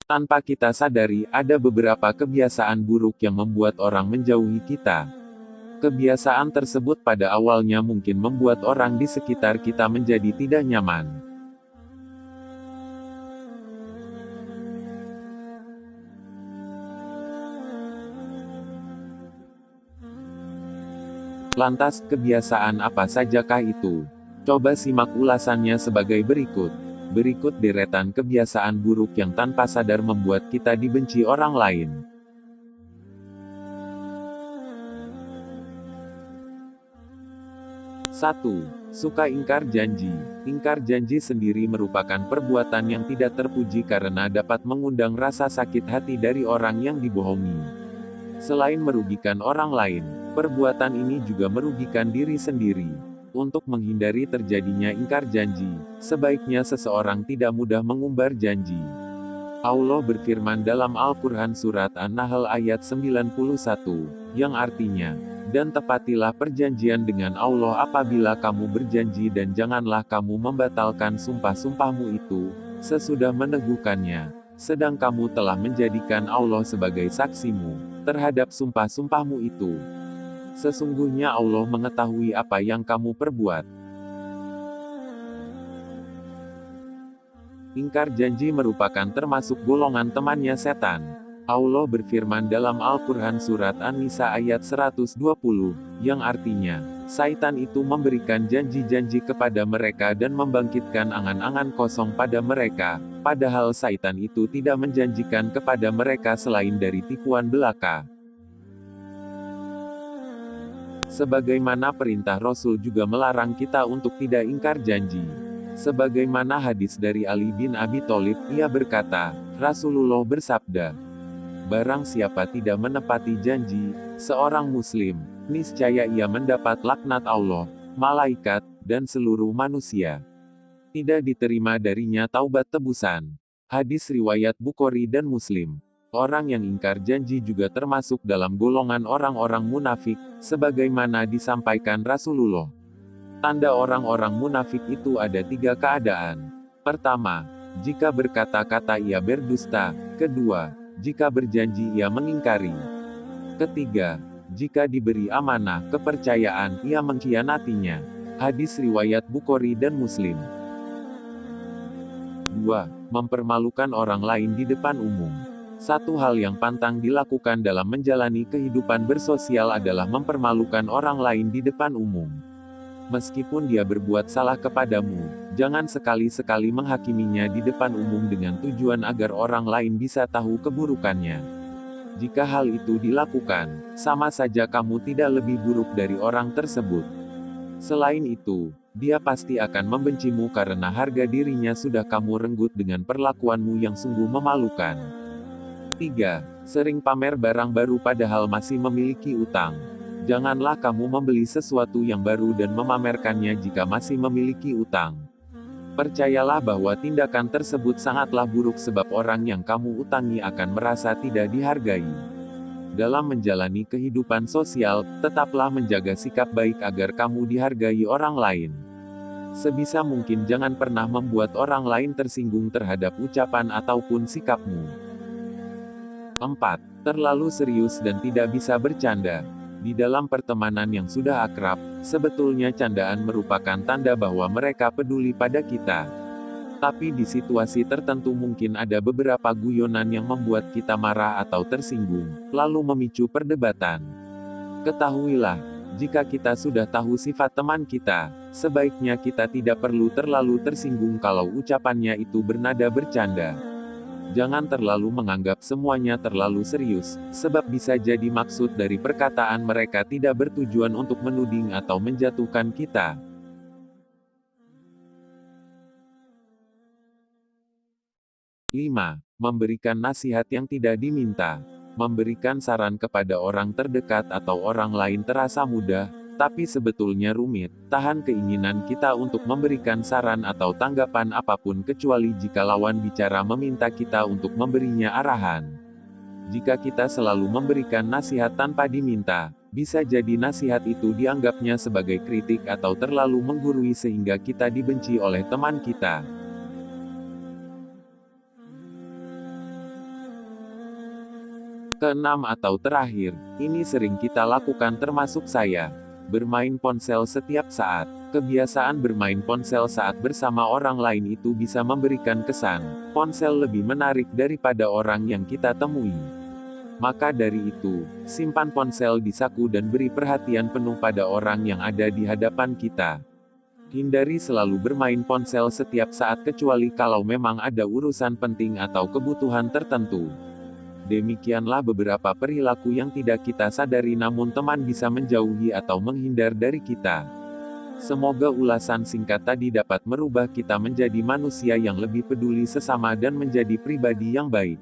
Tanpa kita sadari, ada beberapa kebiasaan buruk yang membuat orang menjauhi kita. Kebiasaan tersebut pada awalnya mungkin membuat orang di sekitar kita menjadi tidak nyaman. Lantas, kebiasaan apa sajakah itu? Coba simak ulasannya sebagai berikut. Berikut deretan kebiasaan buruk yang tanpa sadar membuat kita dibenci orang lain. 1. Suka ingkar janji. Ingkar janji sendiri merupakan perbuatan yang tidak terpuji karena dapat mengundang rasa sakit hati dari orang yang dibohongi. Selain merugikan orang lain, perbuatan ini juga merugikan diri sendiri. Untuk menghindari terjadinya ingkar janji, sebaiknya seseorang tidak mudah mengumbar janji. Allah berfirman dalam Al-Quran Surat An-Nahl ayat 91, yang artinya, dan tepatilah perjanjian dengan Allah apabila kamu berjanji dan janganlah kamu membatalkan sumpah-sumpahmu itu, sesudah meneguhkannya, sedang kamu telah menjadikan Allah sebagai saksimu terhadap sumpah-sumpahmu itu. Sesungguhnya Allah mengetahui apa yang kamu perbuat. Ingkar janji merupakan termasuk golongan temannya setan. Allah berfirman dalam Al-Quran Surat An-Nisa ayat 120, yang artinya, Syaitan itu memberikan janji-janji kepada mereka dan membangkitkan angan-angan kosong pada mereka, padahal Syaitan itu tidak menjanjikan kepada mereka selain dari tipuan belaka. Sebagaimana perintah Rasul juga melarang kita untuk tidak ingkar janji. Sebagaimana hadis dari Ali bin Abi Thalib, ia berkata, Rasulullah bersabda, barang siapa tidak menepati janji, seorang muslim, niscaya ia mendapat laknat Allah, malaikat, dan seluruh manusia. Tidak diterima darinya taubat tebusan. Hadis riwayat Bukhari dan Muslim. Orang yang ingkar janji juga termasuk dalam golongan orang-orang munafik, sebagaimana disampaikan Rasulullah. Tanda orang-orang munafik itu ada 3 keadaan. Pertama, jika berkata-kata ia berdusta. Kedua, jika berjanji ia mengingkari. Ketiga, jika diberi amanah, kepercayaan, ia mengkhianatinya. Hadis riwayat Bukhari dan Muslim. 2. Mempermalukan orang lain di depan umum. Satu hal yang pantang dilakukan dalam menjalani kehidupan bersosial adalah mempermalukan orang lain di depan umum. Meskipun dia berbuat salah kepadamu, jangan sekali-sekali menghakiminya di depan umum dengan tujuan agar orang lain bisa tahu keburukannya. Jika hal itu dilakukan, sama saja kamu tidak lebih buruk dari orang tersebut. Selain itu, dia pasti akan membencimu karena harga dirinya sudah kamu renggut dengan perlakuanmu yang sungguh memalukan. 3. Sering pamer barang baru padahal masih memiliki utang. Janganlah kamu membeli sesuatu yang baru dan memamerkannya jika masih memiliki utang. Percayalah bahwa tindakan tersebut sangatlah buruk sebab orang yang kamu utangi akan merasa tidak dihargai. Dalam menjalani kehidupan sosial, tetaplah menjaga sikap baik agar kamu dihargai orang lain. Sebisa mungkin jangan pernah membuat orang lain tersinggung terhadap ucapan ataupun sikapmu. 4. Terlalu serius dan tidak bisa bercanda. Di dalam pertemanan yang sudah akrab, sebetulnya candaan merupakan tanda bahwa mereka peduli pada kita. Tapi di situasi tertentu mungkin ada beberapa guyonan yang membuat kita marah atau tersinggung, lalu memicu perdebatan. Ketahuilah, jika kita sudah tahu sifat teman kita, sebaiknya kita tidak perlu terlalu tersinggung kalau ucapannya itu bernada bercanda. Jangan terlalu menganggap semuanya terlalu serius, sebab bisa jadi maksud dari perkataan mereka tidak bertujuan untuk menuding atau menjatuhkan kita. 5. Memberikan nasihat yang tidak diminta. Memberikan saran kepada orang terdekat atau orang lain terasa mudah, tapi sebetulnya rumit. Tahan keinginan kita untuk memberikan saran atau tanggapan apapun kecuali jika lawan bicara meminta kita untuk memberinya arahan. Jika kita selalu memberikan nasihat tanpa diminta, bisa jadi nasihat itu dianggapnya sebagai kritik atau terlalu menggurui sehingga kita dibenci oleh teman kita. Keenam atau terakhir, ini sering kita lakukan termasuk saya. Bermain ponsel setiap saat. Kebiasaan bermain ponsel saat bersama orang lain itu bisa memberikan kesan ponsel lebih menarik daripada orang yang kita temui. Maka dari itu, simpan ponsel di saku dan beri perhatian penuh pada orang yang ada di hadapan kita. Hindari selalu bermain ponsel setiap saat kecuali kalau memang ada urusan penting atau kebutuhan tertentu. Demikianlah beberapa perilaku yang tidak kita sadari namun teman bisa menjauhi atau menghindar dari kita. Semoga ulasan singkat tadi dapat merubah kita menjadi manusia yang lebih peduli sesama dan menjadi pribadi yang baik.